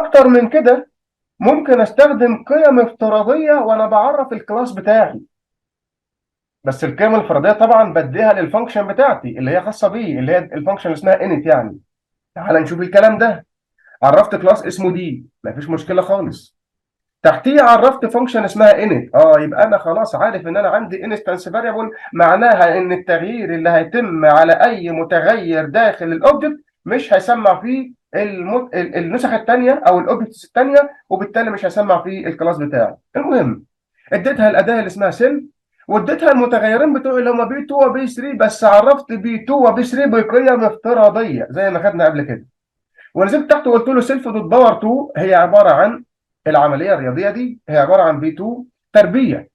اكتر من كده ممكن استخدم قيم افتراضيه وانا بعرف الكلاس بتاعي، بس القيم الفرضيه طبعا بديها للفانكشن بتاعتي اللي هي خاصه بيه، اللي هي الفانكشن اللي اسمها init يعني. تعال نشوف الكلام ده. عرفت كلاس اسمه دي، مفيش مشكله خالص. تحتيه عرفت فانكشن اسمها init. يبقى انا خلاص عارف ان انا عندي انستنس فاريبل، معناها ان التغيير اللي هيتم على اي متغير داخل الاوبجكت مش هيسمع فيه النسخ الثانيه او الاوبجكتس الثانيه، وبالتالي مش هيسمع فيه الكلاس بتاعي. المهم، اديتها الاداه اللي اسمها سيل، واديتها المتغيرين بتوعي اللي هم بي 2 وبي 3، بس عرفت بي 2 وبي 3 بقيم افتراضيه زي ما خدنا قبل كده. ونزلت تحت وقلت له سيلف دوت باور 2 هي عباره عن العمليه الرياضيه دي، هي عباره عن بي 2 تربيع.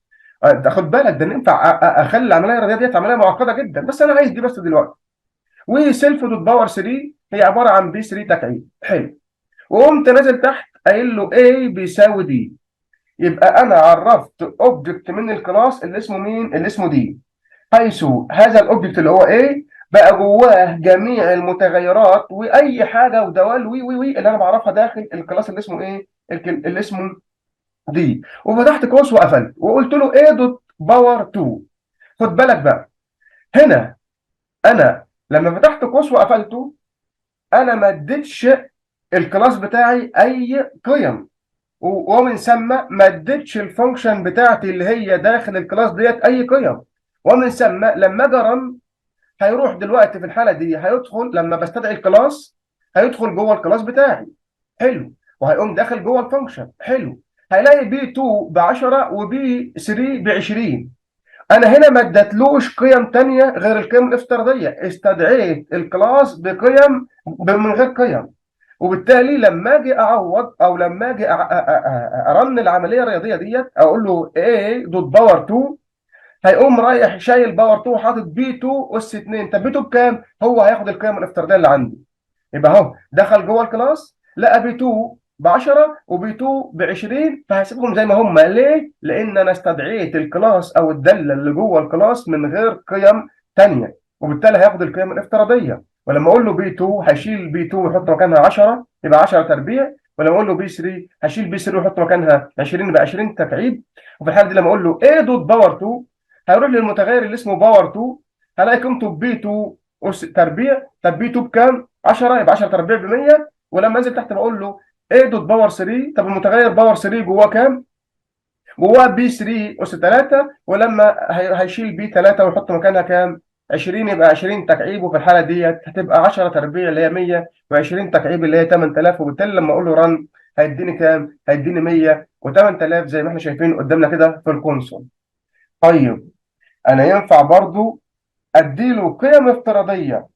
ده خد بالك، ده ينفع اخلي العمليه الرياضيه دي عمليه معقده جدا، بس انا عايز دي بس دلوقتي. وسيلف دوت باور 3 هي عباره عن بي 3 تكعيب. حلو. وقمت نازل تحت قايل له A بيساوي دي. يبقى انا عرفت اوبجكت من الكلاس اللي اسمه مين؟ اللي اسمه دي، حيث هذا الاوبجكت اللي هو A بقى جواه جميع المتغيرات واي حاجه ودوال وي وي وي اللي انا بعرفها داخل الكلاس اللي اسمه ايه؟ اللي اسمه دي. وفتحت قوس وقفلت وقلت له A دوت باور 2. خد بالك بقى، هنا انا لما فتحت قوس وقفلته انا ما اديتش الكلاس بتاعي اي قيم، ومن ثم ما اديتش الفانكشن بتاعتي اللي هي داخل الكلاس ديت اي قيم. ومن ثم لما اجي رن هيروح دلوقتي في الحاله دي هيدخل لما بستدعي الكلاس، هيدخل جوه الكلاس بتاعي. حلو. وهيقوم داخل جوه الفانكشن. حلو. هيلاقي بي 2 ب 10 وبي 3 ب 20. انا هنا ما اديتلوش قيم تانية غير القيم الافتراضيه، استدعيت الكلاس بقيم من غير قيم. وبالتالي لما اجي اعوض او لما اجي ارن العمليه الرياضيه ديت اقول له A دوت باور 2، هيقوم رايح شايل باور 2 حاطط بي 2 اس 2. طب بي 2 بكام؟ هو هياخد القيم الافتراضيه اللي عندي. يبقى اهو دخل جوه الكلاس لقى بي 2 ب 10 وبي 2 ب 20، فهسيبهم زي ما هم. ليه؟ لان انا استدعيت الكلاس او الداله اللي جوه الكلاس من غير قيم ثانيه، وبالتالي هياخد القيم الافتراضيه. ولما اقول له بي 2 هيشيل بي 2 ويحط مكانها 10 يبقى 10 تربيع. ولما اقول له بي 3 هشيل بي 3 ويحط مكانها 20 يبقى 20 تكعيب. وفي الحاله دي لما اقول له A دوت باور 2 هيروح للمتغير اللي اسمه باور 2، هلاقي قيمته بي 2 اس تربيع. طب بي 2 بكام؟ 10 يبقى 10 تربيع ب 100. ولما انزل تحت بقول له A دوت باور 3. طب المتغير باور 3 جواه كام؟ جواه بي 3 اس 3. ولما هيشيل بي 3 ويحط مكانها كام؟ 20 يبقى 20 تكعيب. وفي الحاله ديت هتبقى 10 تربيع اللي هي 100 و20 تكعيب اللي هي 8000. وبالتالي لما اقول له رن هيديني كام؟ هيديني 100 و8000 زي ما احنا شايفين قدامنا كده في الكونسول. طيب، انا ينفع برضو اديله قيم افتراضيه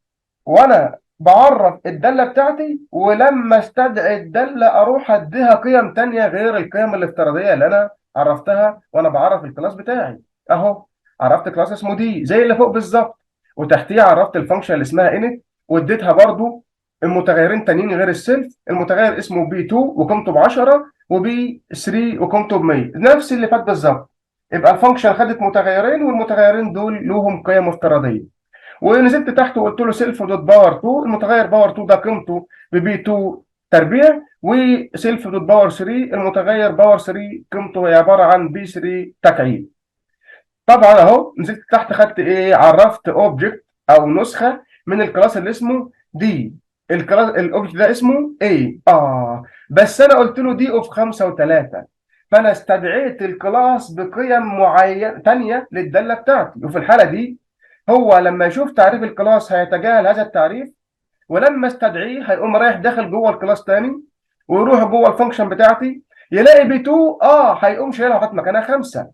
وانا بعرف الداله بتاعتي، ولما استدعي الداله اروح اديها قيم تانية غير القيم الافتراضيه اللي انا عرفتها وانا بعرف الكلاس بتاعي. اهو عرفت كلاس اسمه دي زي اللي فوق بالظبط، وتحتيه عرفت الفانكشن اللي اسمها init، واديتها برضو المتغيرين تانيين غير السيلف. المتغير اسمه بي 2 وقيمته ب 10 وبي 3 وقيمته ب 100، نفس اللي فات بالظبط. يبقى الفانكشن خدت متغيرين والمتغيرين دول لهم قيم افتراضيه. ونزلت تحت وقلت له سيلف دوت باور 2. المتغير باور 2 ده قيمته ببي 2 تربيع. وسيلف دوت باور 3 المتغير باور 3 قيمته هي عباره عن بي 3 تكعيب. طبعا اهو نزلت تحت خدت ايه؟ عرفت اوبجكت او نسخه من الكلاس اللي اسمه دي. الكلاس الاوبجكت ده اسمه ايه؟ بس انا قلت له دي اوف 5 و3، فانا استدعيت الكلاس بقيم معينه ثانيه للداله بتاعتي. وفي الحاله دي هو لما يشوف تعريف الكلاس هيتجاهل هذا التعريف، ولما استدعيه هيقوم رايح داخل جوه الكلاس تاني ويروح جوه الفانكشن بتاعتي، يلاقي بي 2 هيقوم شايلها وحاطط مكانها 5.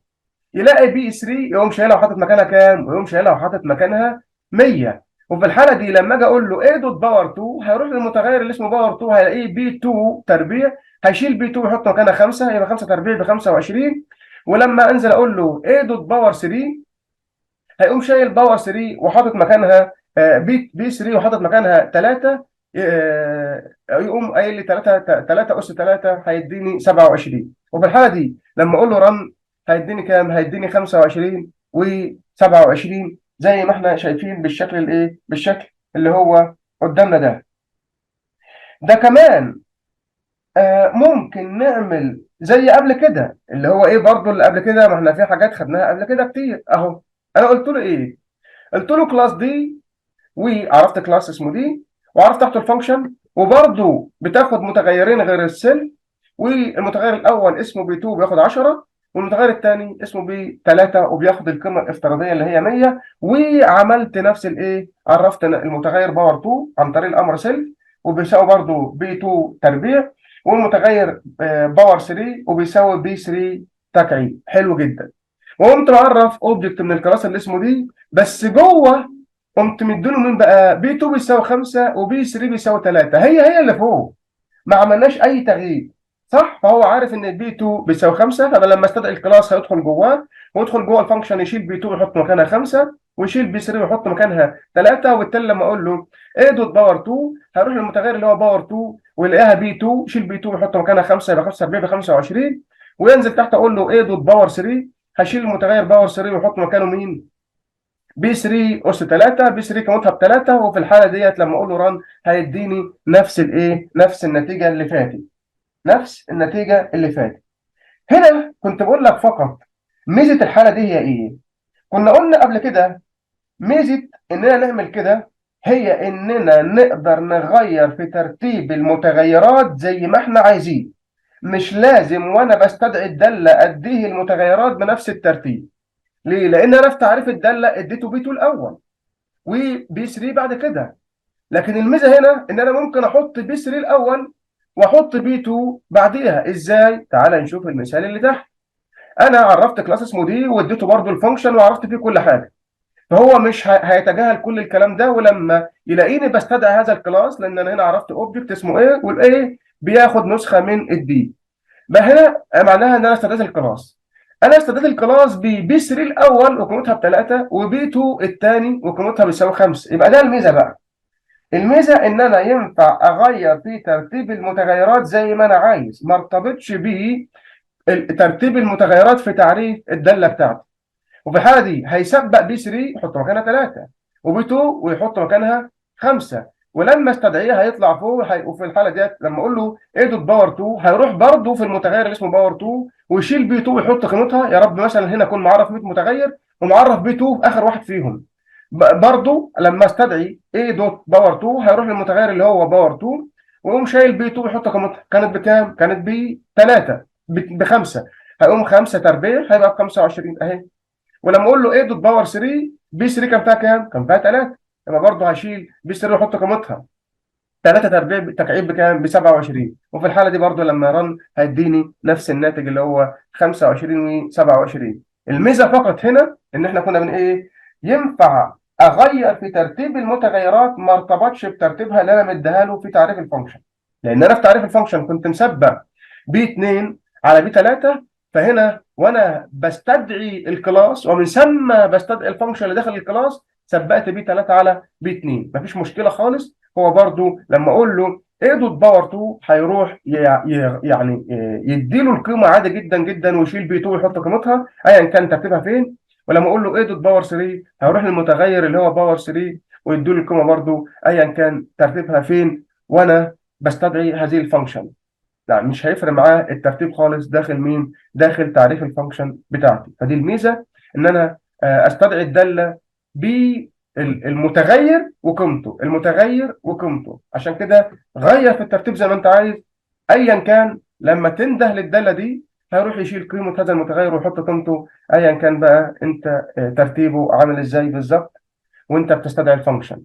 يلاقي بي 3 يقوم شايلها وحاطط مكانها كام؟ ويقوم شايلها وحاطط مكانها 100. وفي الحاله دي لما اجي اقول له A دوت باور 2 هيروح للمتغير اللي اسمه باور 2 هيلاقيه بي 2 تربيع. هيشيل بي 2 ويحط مكانها 5 يبقى 5 تربيع ب 25. ولما انزل اقول له A دوت باور 3 هيقوم شايل باور 3 وحاطط مكانها بي 3 وحاطط مكانها 3. يقوم قايل لي 3 اس 3 هيديني 27. وفي الحاله دي لما اقول له رن هيديني كام؟ هيديني 25 و27 زي ما احنا شايفين بالشكل الايه؟ بالشكل اللي هو قدامنا ده. ده كمان ممكن نعمل زي قبل كده اللي هو ايه برضو اللي قبل كده، ما احنا في حاجات خدناها قبل كده كتير اهو. انا قلت له ايه؟ قلت له كلاس دي، وعرفت كلاس اسمه دي، وعرفت تحته الفانكشن، وبرضو بتاخد متغيرين غير السيل، والمتغير الاول اسمه بي 2 بياخد 10، والمتغير الثاني اسمه بي 3 وبياخد القيمه الافتراضيه اللي هي 100. وعملت نفس الايه، عرفت المتغير باور 2 عن طريق الامر سيل وبيساوي برضو بي 2 تربيع، والمتغير باور 3 وبيساوي بي 3 تكعيب. حلو جدا. وقمت معرف اوبجكت من الكلاس اللي اسمه دي، بس جوه قمت مديله مين بقى؟ بي 2 بيساوي 5 وبي 3 بيساوي 3، هي اللي فوق، ما عملناش اي تغيير. صح؟ فهو عارف ان البي 2 بيساوي 5، فلما استدعي الكلاس هيدخل جواه، ويدخل جوه الفانكشن يشيل بي 2 ويحط مكانها 5، ويشيل بي 3 ويحط مكانها 3. وبالتالي لما اقول له ايه دوت باور 2، هيروح للمتغير اللي هو باور 2 ويلاقيها بي 2، يشيل بي 2 ويحط مكانها 5، يبقى 5 ب 25. وينزل تحت اقول له ايه دوت باور 3، هشيل المتغير باور 3 ويحط مكانه مين؟ بي 3 اس 3، بي 3 قيمتها ب 3. وفي الحاله ديت لما اقول له ران هيديني نفس الايه، نفس النتيجه اللي فاتت، نفس النتيجه اللي فاتت. هنا كنت بقول لك فقط ميزه الحاله دي هي ايه؟ كنا قلنا قبل كده ميزه اننا نعمل كده هي اننا نقدر نغير في ترتيب المتغيرات زي ما احنا عايزين. مش لازم وانا بستدعي الداله اديه المتغيرات بنفس الترتيب. ليه؟ لان انا في تعريف الداله اديته بي 2 الاول وبي 3 بعد كده. لكن الميزه هنا ان انا ممكن احط بي 3 الاول واحط بي 2 بعديها. ازاي؟ تعال نشوف المثال اللي تحت. انا عرفت كلاس اسمه دي واديته برضو الفانكشن وعرفت فيه كل حاجه، فهو مش هيتجاهل كل الكلام ده. ولما يلاقيني بستدعي هذا الكلاس، لان انا هنا عرفت اوبجكت اسمه ايه، والايه بياخد نسخه من الدي، بقى هنا معناها ان انا استدعيت الكلاس. انا استدعيت الكلاس بي 3 الاول وقيمتها بثلاثه، وبي 2 الثاني وقيمتها بيساوي 5. يبقى ده الميزه بقى. الميزه ان انا ينفع اغير في ترتيب المتغيرات زي ما انا عايز، ما ارتبطش بترتيب المتغيرات في تعريف الداله بتاعتي. وفي الحاله دي هيسبق بي 3 يحط مكانها 3، وبي 2 ويحط مكانها 5. ولما استدعيه هيطلع فوق وفي الحاله ديت لما اقول له ايه دوت باور 2، هيروح برضه في المتغير اللي اسمه باور 2 ويشيل بي 2 ويحط قيمتها. يا رب مثلا هنا اكون معرف 100 متغير ومعرف بي 2 في اخر واحد فيهم. برضه لما استدعي ايه دوت باور 2 هيروح للمتغير اللي هو باور 2 ويقوم شايل بي 2 ويحط قيمتها. كانت بكام؟ كانت ب 3، ب 5. هيقوم 5 تربيع هيبقى ب 25 اهي. ولما اقول له ايه دوت باور 3، بي 3 كان فيها كام؟ كان فيها 3، يبقى برضه هشيل بي 3 واحط قيمتها 3 تربيع تكعيب بكام؟ ب 27. وفي الحاله دي برضه لما رن هيديني نفس الناتج اللي هو 25 و27. الميزه فقط هنا ان احنا كنا من ايه؟ ينفع اغير في ترتيب المتغيرات ما ارتبطش بترتيبها اللي انا مديها له في تعريف الفانكشن. لان انا في تعريف الفانكشن كنت مسبق بي 2 على بي 3، فهنا وانا بستدعي الكلاس ومن ثم بستدعي الفانكشن اللي داخل الكلاس سبقت بي 3 على بي 2، مفيش مشكله خالص. هو برضو لما اقول له ايه دوت باور 2 هيروح يعني يديله القيمه عادي جدا جدا ويشيل بي 2 ويحط قيمتها ايا كان ترتيبها فين. ولما اقول له ايه دوت باور 3 هيروح للمتغير اللي هو باور 3 ويديله القيمه برضو ايا كان ترتيبها فين وانا بستدعي هذه الفانكشن. لا، مش هيفرق معاه الترتيب خالص داخل مين؟ داخل تعريف الفانكشن بتاعتي. فدي الميزه ان انا استدعي الداله بالمتغير وقيمته، المتغير وقيمته. عشان كده غير في الترتيب زي ما انت عايز ايا كان. لما تنده للداله دي هيروح يشيل قيمه هذا المتغير ويحط قيمته ايا كان بقى انت ترتيبه عامل ازاي بالظبط وانت بتستدعي الفانكشن.